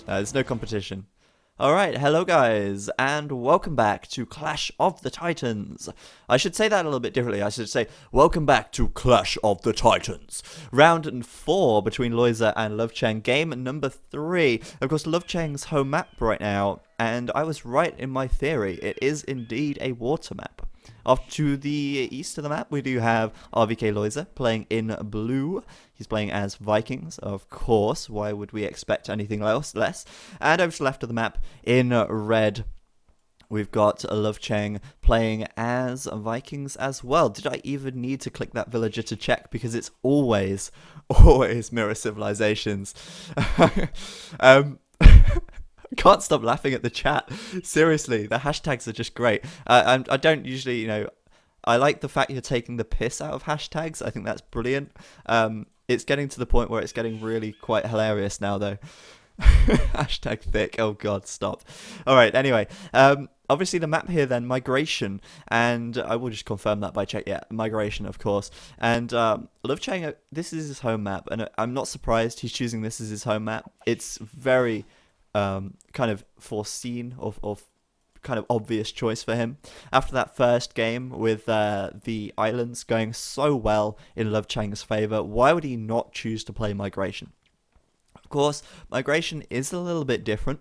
There's no competition. Alright, hello guys, and welcome back to Clash of the Titans. I should say that a little bit differently. I should say, welcome back to Clash of the Titans. Round 4 between Lojza and Lovecheng. Game number 3. Of course, Lovecheng's home map right now, and I was right in my theory. It is indeed a water map. Off to the east of the map, we do have RVK Lojza playing in blue. He's playing as Vikings, of course. Why would we expect anything else less? And over to the left of the map, in red, we've got Lovecheng playing as Vikings as well. Did I even need to click that villager to check? Because it's always mirror civilizations. Can't stop laughing at the chat. Seriously, the hashtags are just great. I don't usually, I like the fact you're taking the piss out of hashtags. I think that's brilliant. It's getting to the point where it's getting really quite hilarious now, though. Hashtag thick. Oh, God, stop. All right, anyway. Obviously, the map here, then, migration. And I will just confirm that by check. Yeah, migration, of course. And Lovecheng, this is his home map. And I'm not surprised he's choosing this as his home map. It's very kind of foreseen of kind of obvious choice for him. After that first game with the islands going so well in Lovecheng's favor, why would he not choose to play migration? Of course, migration is a little bit different,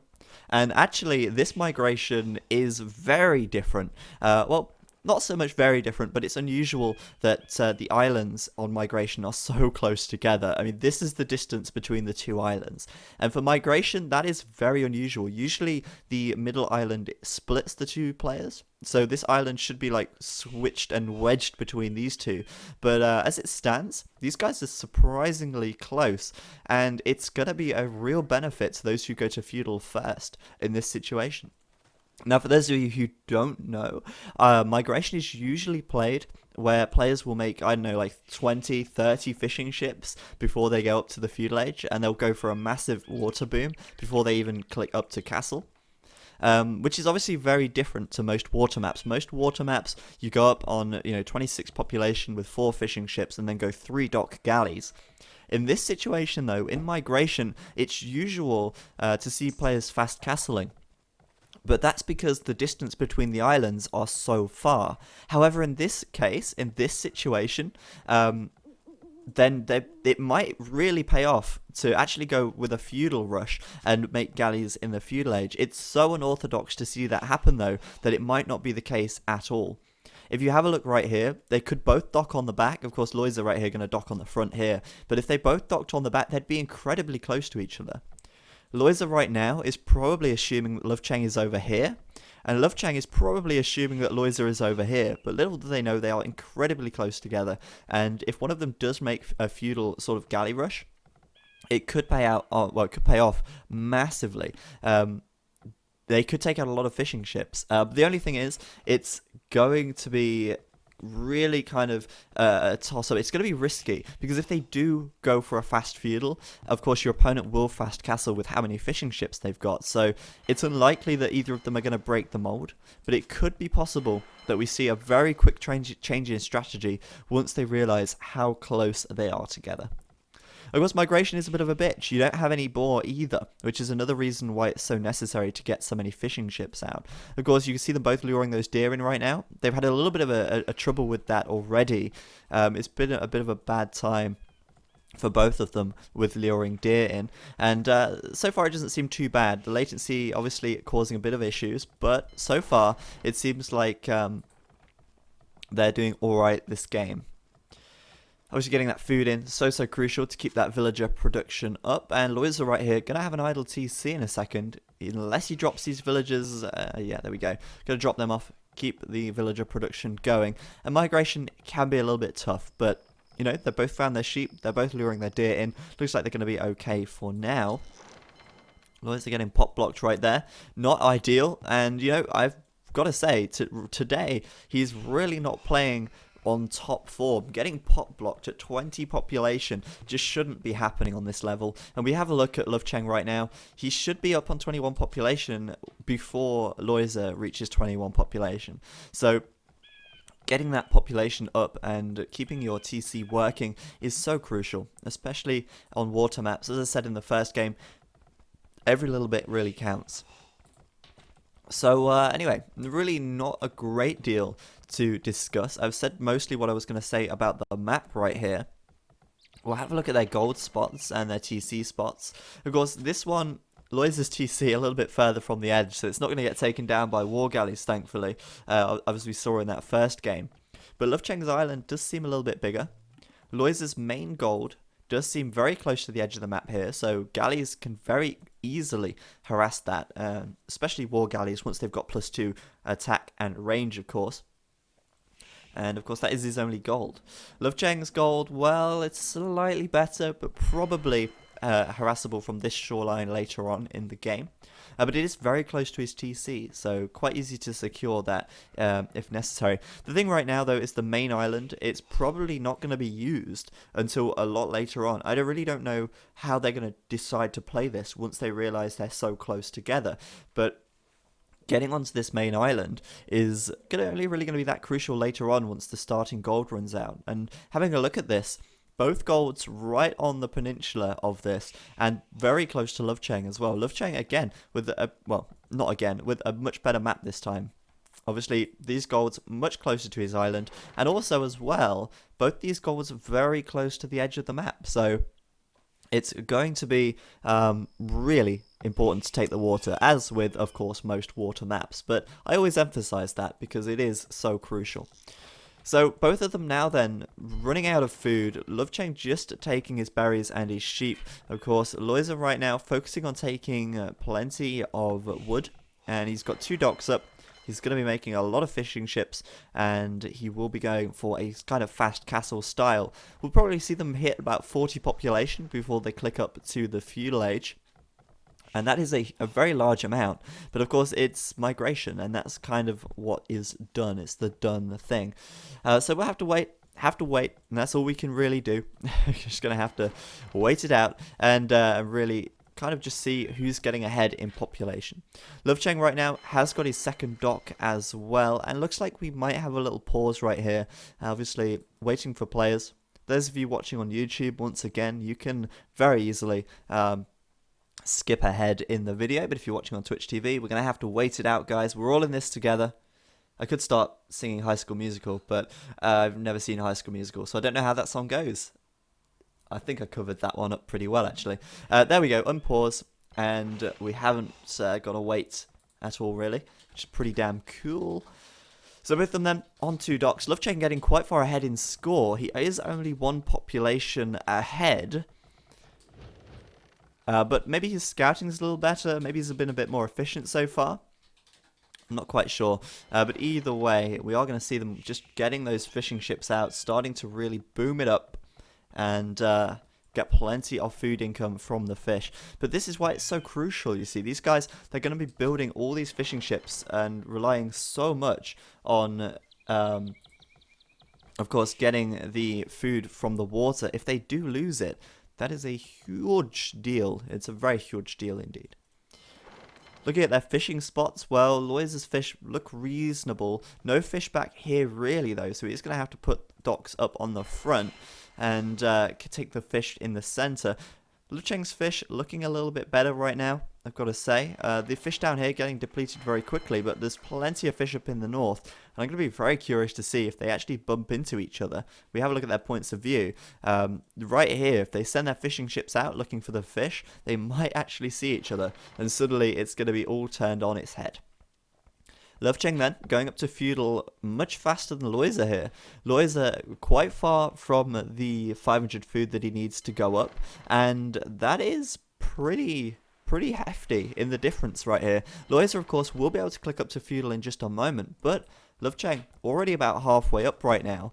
and actually this migration is very different. Well, not so much very different, but it's unusual that the islands on migration are so close together. I mean, this is the distance between the two islands. And for migration, that is very unusual. Usually, the middle island splits the two players. So this island should be like switched and wedged between these two. But as it stands, these guys are surprisingly close. And it's going to be a real benefit to those who go to Feudal first in this situation. Now, for those of you who don't know, migration is usually played where players will make, I don't know, like 20, 30 fishing ships before they go up to the feudal age, and they'll go for a massive water boom before they even click up to castle. Which is obviously very different to most water maps. Most water maps, you go up on 26 population with 4 fishing ships and then go 3 dock galleys. In this situation, though, in migration, it's usual to see players fast castling. But that's because the distance between the islands are so far. However, in this case, in this situation, then it might really pay off to actually go with a feudal rush and make galleys in the feudal age. It's so unorthodox to see that happen, though, that it might not be the case at all. If you have a look right here, they could both dock on the back. Of course, Lojza right here going to dock on the front here. But if they both docked on the back, they'd be incredibly close to each other. Lojza right now is probably assuming that Lovecheng is over here, and Lovecheng is probably assuming that Lojza is over here, but little do they know they are incredibly close together, and if one of them does make a feudal sort of galley rush, it could pay out, well, it could pay off massively. They could take out a lot of fishing ships. The only thing is, it's going to be really kind of a toss-up. It's going to be risky, because if they do go for a fast feudal, of course your opponent will fast castle with how many fishing ships they've got, so it's unlikely that either of them are going to break the mold, but it could be possible that we see a very quick change in strategy once they realize how close they are together. Of course, migration is a bit of a bitch. You don't have any boar either, which is another reason why it's so necessary to get so many fishing ships out. Of course, you can see them both luring those deer in right now. They've had a little bit of a trouble with that already. It's been a bit of a bad time for both of them with luring deer in, and so far it doesn't seem too bad. The latency obviously causing a bit of issues, but so far it seems like they're doing alright this game. Obviously getting that food in, so crucial to keep that villager production up. And Lojza right here, going to have an idle TC in a second. Unless he drops these villagers, yeah, there we go. Going to drop them off, keep the villager production going. And migration can be a little bit tough, but, they both found their sheep. They're both luring their deer in. Looks like they're going to be okay for now. Lojza getting pop blocked right there. Not ideal. And, I've got to say, today, he's really not playing on top form. Getting pop blocked at 20 population just shouldn't be happening on this level. And we have a look at Lovecheng right now. He should be up on 21 population before Lojza reaches 21 population. So getting that population up and keeping your TC working is so crucial, especially on water maps. As I said in the first game, Every little bit really counts. So anyway, really not a great deal to discuss. I've said mostly what I was going to say about the map right here. We'll have a look at their gold spots and their TC spots. Of course, this one, Lojza's TC a little bit further from the edge, so it's not going to get taken down by war galleys, thankfully, as we saw in that first game. But Lovecheng's island does seem a little bit bigger. Lojza's main gold does seem very close to the edge of the map here, so galleys can very easily harass that, especially war galleys once they've got +2 attack and range, of course. And of course that is his only gold. Lovecheng's gold, well, it's slightly better, but probably harassable from this shoreline later on in the game. But it is very close to his TC, so quite easy to secure that if necessary. The thing right now, though, is the main island. It's probably not going to be used until a lot later on. I really don't know how they're going to decide to play this once they realise they're so close together. But getting onto this main island is only really going to be that crucial later on once the starting gold runs out. And having a look at this, both golds right on the peninsula of this, and very close to Lovecheng as well. Lovecheng again with with a much better map this time. Obviously, these golds much closer to his island, and also as well, both these golds very close to the edge of the map. So it's going to be really important to take the water, as with, of course, most water maps. But I always emphasize that because it is so crucial. So both of them now then running out of food. Lovecheng just taking his berries and his sheep. Of course, Lojza right now focusing on taking plenty of wood. And he's got 2 docks up. He's going to be making a lot of fishing ships, and he will be going for a kind of fast castle style. We'll probably see them hit about 40 population before they click up to the feudal age. And that is a very large amount. But of course, it's migration, and that's kind of what is done. It's the done thing. So we'll have to wait, and that's all we can really do. We're just going to have to wait it out and really kind of just see who's getting ahead in population. Lovecheng right now has got his second dock as well, and looks like we might have a little pause right here, obviously waiting for players. Those of you watching on YouTube, once again, you can very easily skip ahead in the video, but if you're watching on Twitch TV, we're going to have to wait it out, guys. We're all in this together. I could start singing High School Musical, but I've never seen High School Musical, so I don't know how that song goes. I think I covered that one up pretty well, actually. There we go, unpause, and we haven't got to wait at all, really, which is pretty damn cool. So both of them then on 2 docks. Lovecheng getting quite far ahead in score. He is only 1 population ahead, but maybe his scouting is a little better. Maybe he's been a bit more efficient so far. I'm not quite sure, but either way, we are going to see them just getting those fishing ships out, starting to really boom it up, and get plenty of food income from the fish. But this is why it's so crucial, you see. These guys, they're going to be building all these fishing ships and relying so much on, of course, getting the food from the water. If they do lose it, that is a huge deal. It's a very huge deal indeed. Looking at their fishing spots, well, Lojza's fish look reasonable. No fish back here really, though, so he's going to have to put docks up on the front and take the fish in the center. Lovecheng's fish looking a little bit better right now, I've got to say. The fish down here getting depleted very quickly, but there's plenty of fish up in the north. And I'm going to be very curious to see if they actually bump into each other. We have a look at their points of view. Right here, if they send their fishing ships out looking for the fish, they might actually see each other. And suddenly it's going to be all turned on its head. Lovecheng then going up to feudal much faster than Lojza here. Lojza quite far from the 500 food that he needs to go up, and that is pretty hefty in the difference right here. Lojza, of course, will be able to click up to feudal in just a moment, but Lovecheng already about halfway up right now.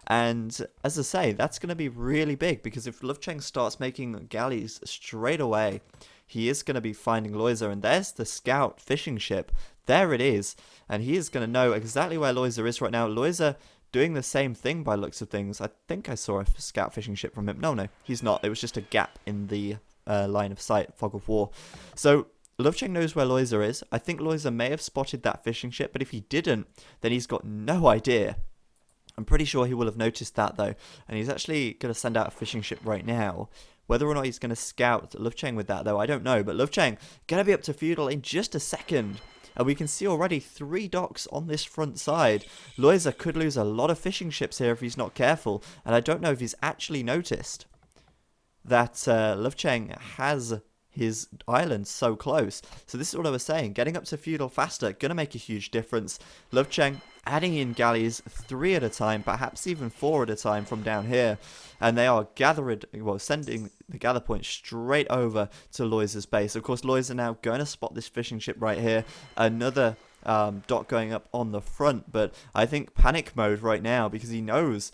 And as I say, that's going to be really big, because if Lovecheng starts making galleys straight away, he is going to be finding Lojza, and there's the scout fishing ship. There it is, and he is going to know exactly where Lojza is right now. Lojza doing the same thing by looks of things. I think I saw a scout fishing ship from him. No, he's not. It was just a gap in the line of sight, fog of war. So Lovecheng knows where Lojza is. I think Lojza may have spotted that fishing ship, but if he didn't, then he's got no idea. I'm pretty sure he will have noticed that, though, and he's actually going to send out a fishing ship right now, Whether or not he's going to scout Lovecheng with that, though, I don't know. But Lovecheng going to be up to Feudal in just a second. And we can see already 3 docks on this front side. Lojza could lose a lot of fishing ships here if he's not careful. And I don't know if he's actually noticed that Lovecheng has his island so close. So this is what I was saying. Getting up to Feudal faster, going to make a huge difference. Lovecheng adding in galleys 3 at a time, perhaps even 4 at a time from down here. And they are sending the gather point straight over to Lojza's base. Of course, Lojza now going to spot this fishing ship right here. Another dock going up on the front. But I think panic mode right now because he knows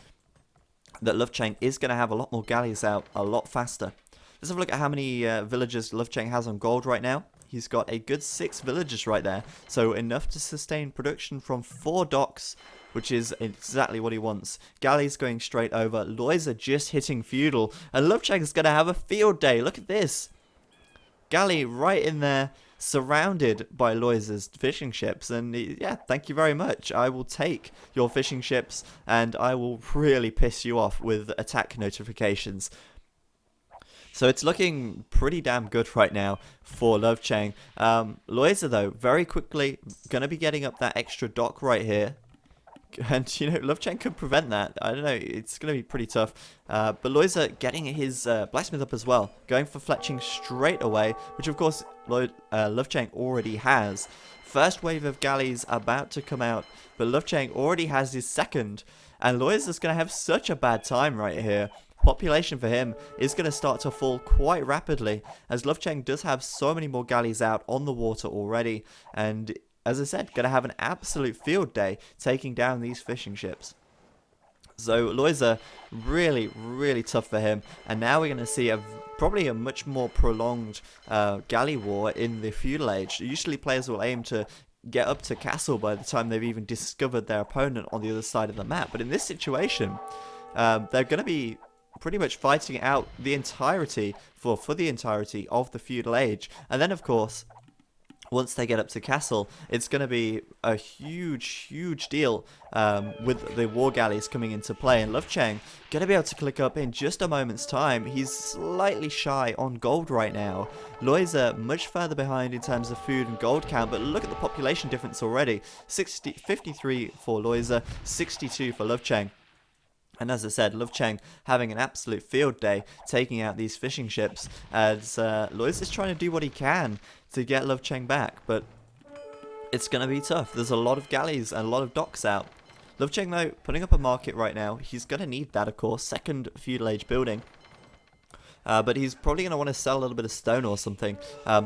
that Lovecheng is going to have a lot more galleys out a lot faster. Let's have a look at how many villagers Lovecheng has on gold right now. He's got a good 6 villagers right there. So enough to sustain production from 4 docks, which is exactly what he wants. Galleys going straight over. Lojza just hitting Feudal. And Lovecheng is going to have a field day. Look at this. Galley right in there, surrounded by Lojza's fishing ships. And yeah, thank you very much. I will take your fishing ships and I will really piss you off with attack notifications. So it's looking pretty damn good right now for Lovecheng. Lojza, though, very quickly going to be getting up that extra dock right here. And, you know, Lovecheng could prevent that. I don't know. It's going to be pretty tough. But Lojza getting his blacksmith up as well. Going for fletching straight away, which, of course, Lovecheng already has. First wave of galleys about to come out. But Lovecheng already has his second. And Lojza's going to have such a bad time right here. Population for him is going to start to fall quite rapidly, as Lovecheng does have so many more galleys out on the water already, and as I said, going to have an absolute field day taking down these fishing ships. So Lojza, really, really tough for him, and now we're going to see probably a much more prolonged galley war in the feudal age. Usually players will aim to get up to castle by the time they've even discovered their opponent on the other side of the map, but in this situation, they're going to be pretty much fighting out the entirety for the entirety of the feudal age. And then, of course, once they get up to castle, it's going to be a huge deal with the war galleys coming into play. And Lovecheng going to be able to click up in just a moment's time. He's slightly shy on gold right now. Lojza much further behind in terms of food and gold count, but look at the population difference already. 53 for Lojza, 62 for Lovecheng. And as I said, Lovecheng having an absolute field day, taking out these fishing ships, as Lojza is trying to do what he can to get Lovecheng back, but it's going to be tough. There's a lot of galleys and a lot of docks out. Lovecheng, though, putting up a market right now. He's going to need that, of course, second feudal age building. But he's probably going to want to sell a little bit of stone or something,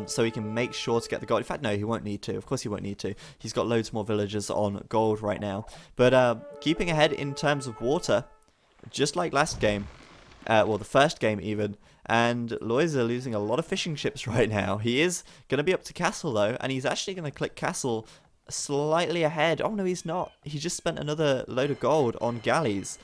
so he can make sure to get the gold. In fact, no, he won't need to. Of course he won't need to. He's got loads more villagers on gold right now. But keeping ahead in terms of water, just like last game, well, the first game even, and Lojza losing a lot of fishing ships right now. He is going to be up to castle, though, and he's actually going to click castle slightly ahead. Oh, no, he's not. He just spent another load of gold on galleys.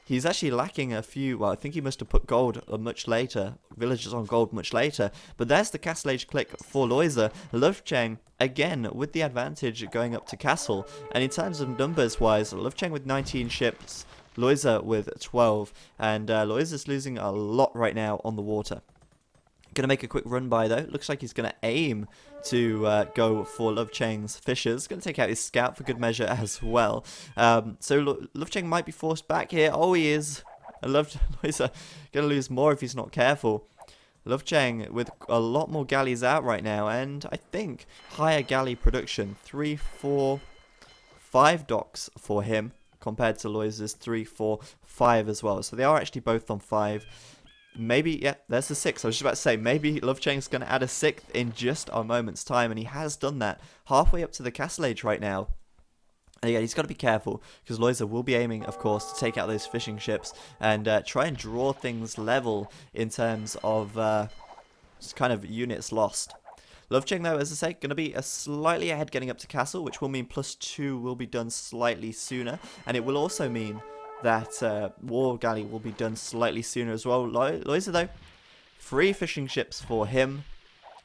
He's actually lacking a few, well, I think he must have put gold much later, villagers on gold much later, but there's the castle age click for Lojza. Lovecheng, again, with the advantage going up to castle, and in terms of numbers-wise, Lovecheng with 19 ships, Lojza with 12, and Lojza's losing a lot right now on the water. Going to make a quick run by, though. Looks like he's going to aim to go for Lovecheng's fishers. Going to take out his scout for good measure as well. So Lovecheng might be forced back here. Oh, he is. Lojza going to lose more if he's not careful. Lovecheng with a lot more galleys out right now, and I think higher galley production. 3, 4, 5 docks for him, compared to Lojza's 3, 4, 5 as well. So they are actually both on 5. Maybe, yeah, there's the 6. I was just about to say, maybe Lovecheng's going to add a 6th in just a moment's time, and he has done that. Halfway up to the castle age right now. And yeah, he's got to be careful, because Lojza will be aiming, of course, to take out those fishing ships and try and draw things level in terms of kind of units lost. Lovecheng, though, as I say, going to be slightly ahead getting up to castle, which will mean +2 will be done slightly sooner. And it will also mean that war galley will be done slightly sooner as well. Lojza, though, free fishing ships for him.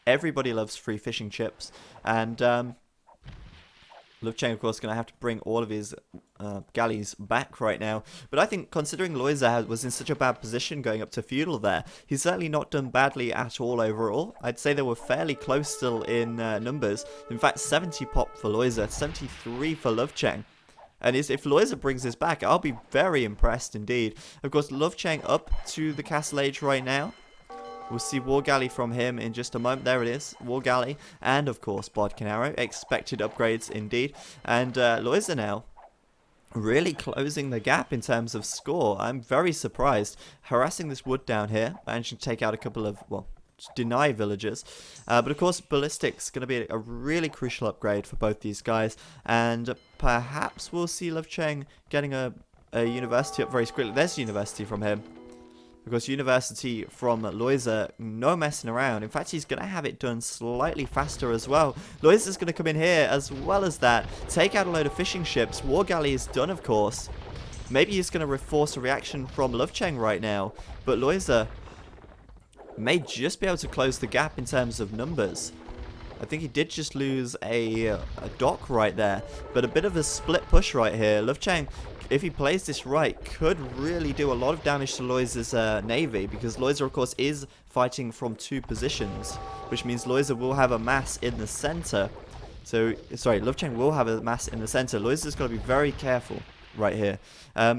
Everybody loves free fishing ships. And Lovecheng, of course, going to have to bring all of his galleys back right now. But I think, considering Lojza was in such a bad position going up to Feudal there, he's certainly not done badly at all overall. I'd say they were fairly close still in numbers. In fact, 70 pop for Lojza, 73 for Lovecheng. And if Lojza brings this back, I'll be very impressed indeed. Of course, Lovecheng up to the Castle Age right now. We'll see War Galley from him in just a moment. There it is, War Galley. And, of course, Bodkin Arrow. Expected upgrades indeed. And Lojza now really closing the gap in terms of score. I'm very surprised. Harassing this wood down here. Managing to take out a couple of, well, deny villagers. But, of course, Ballistics going to be a really crucial upgrade for both these guys. And perhaps we'll see Lovecheng getting a university up very quickly. There's university from him. Because University from Lojza, no messing around. In fact, he's going to have it done slightly faster as well. Lojza's going to come in here as well as that. Take out a load of fishing ships. War Galley is done, of course. Maybe he's going to force a reaction from Lovecheng right now. But Lojza may just be able to close the gap in terms of numbers. I think he did just lose a dock right there. But a bit of a split push right here. Lovecheng, if he plays this right, could really do a lot of damage to Lojza's navy, because Lojza, of course, is fighting from two positions, which means Lojza will have a mass in the center. So, sorry, Lovecheng will have a mass in the center. Lojza's got to be very careful right here.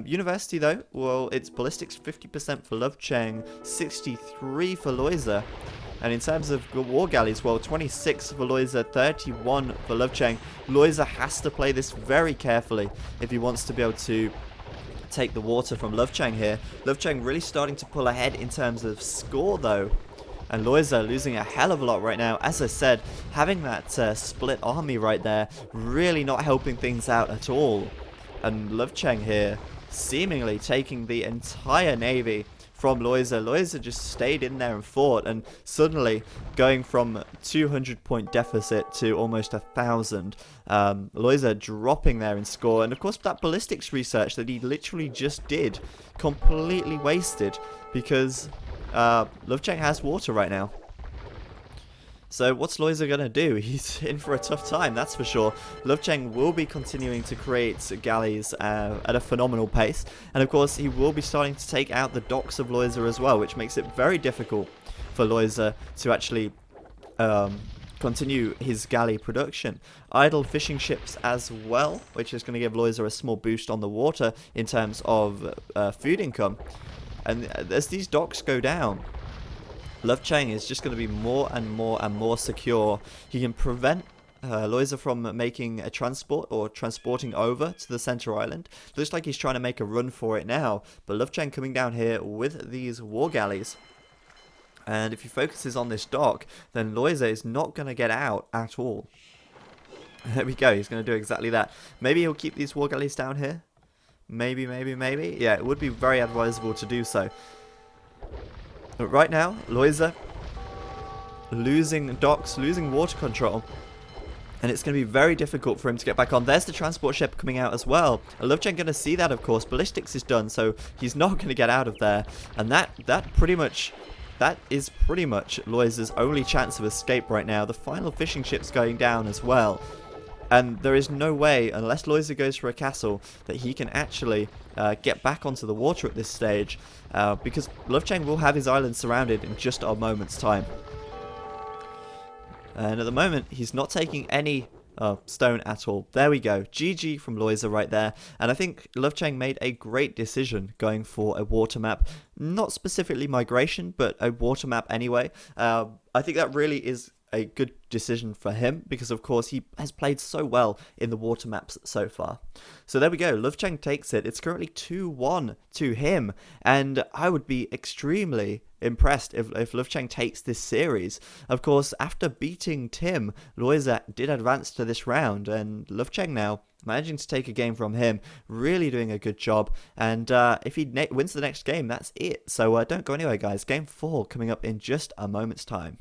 University, though, well, it's ballistics 50% for Lovecheng, 63 for Lojza. And in terms of war galleys, well, 26 for Lojza, 31 for Lovecheng. Lojza has to play this very carefully if he wants to be able to take the water from Lovecheng here. Lovecheng really starting to pull ahead in terms of score, though. And Lojza losing a hell of a lot right now. As I said, having that split army right there, really not helping things out at all. And Lovecheng here seemingly taking the entire navy from Lojza. Lojza just stayed in there and fought, and suddenly going from 200 point deficit to almost 1,000. Lojza dropping there in score, and of course that ballistics research that he literally just did, completely wasted, because Lovecheng has water right now. So what's Lojza going to do? He's in for a tough time, that's for sure. Lovecheng will be continuing to create galleys at a phenomenal pace. And of course, he will be starting to take out the docks of Lojza as well, which makes it very difficult for Lojza to actually continue his galley production. Idle fishing ships as well, which is going to give Lojza a small boost on the water in terms of food income. And as these docks go down, Lovecheng is just going to be more and more and more secure. He can prevent Lojza from making a transport or transporting over to the center island. Looks like he's trying to make a run for it now. But Lovecheng coming down here with these war galleys. And if he focuses on this dock, then Lojza is not going to get out at all. There we go. He's going to do exactly that. Maybe he'll keep these war galleys down here. Maybe. Yeah, it would be very advisable to do so. But right now, Lojza losing docks, losing water control. And it's going to be very difficult for him to get back on. There's the transport ship coming out as well. Lovecheng going to see that, of course. Ballistics is done, so he's not going to get out of there. And that is pretty much Lojza's only chance of escape right now. The final fishing ship's going down as well. And there is no way, unless Lojza goes for a castle, that he can actually get back onto the water at this stage. Because Lovecheng will have his island surrounded in just a moment's time. And at the moment, he's not taking any stone at all. There we go. GG from Lojza right there. And I think Lovecheng made a great decision going for a water map. Not specifically migration, but a water map anyway. I think that really is a good decision for him, because of course he has played so well in the water maps so far. So there we go, Lovecheng takes it. It's currently 2-1 to him, and I would be extremely impressed if Lovecheng takes this series. Of course, after beating Tim, Lojza did advance to this round, and Lovecheng now managing to take a game from him, really doing a good job. And if he wins the next game, that's it. So don't go anywhere, guys. Game 4 coming up in just a moment's time.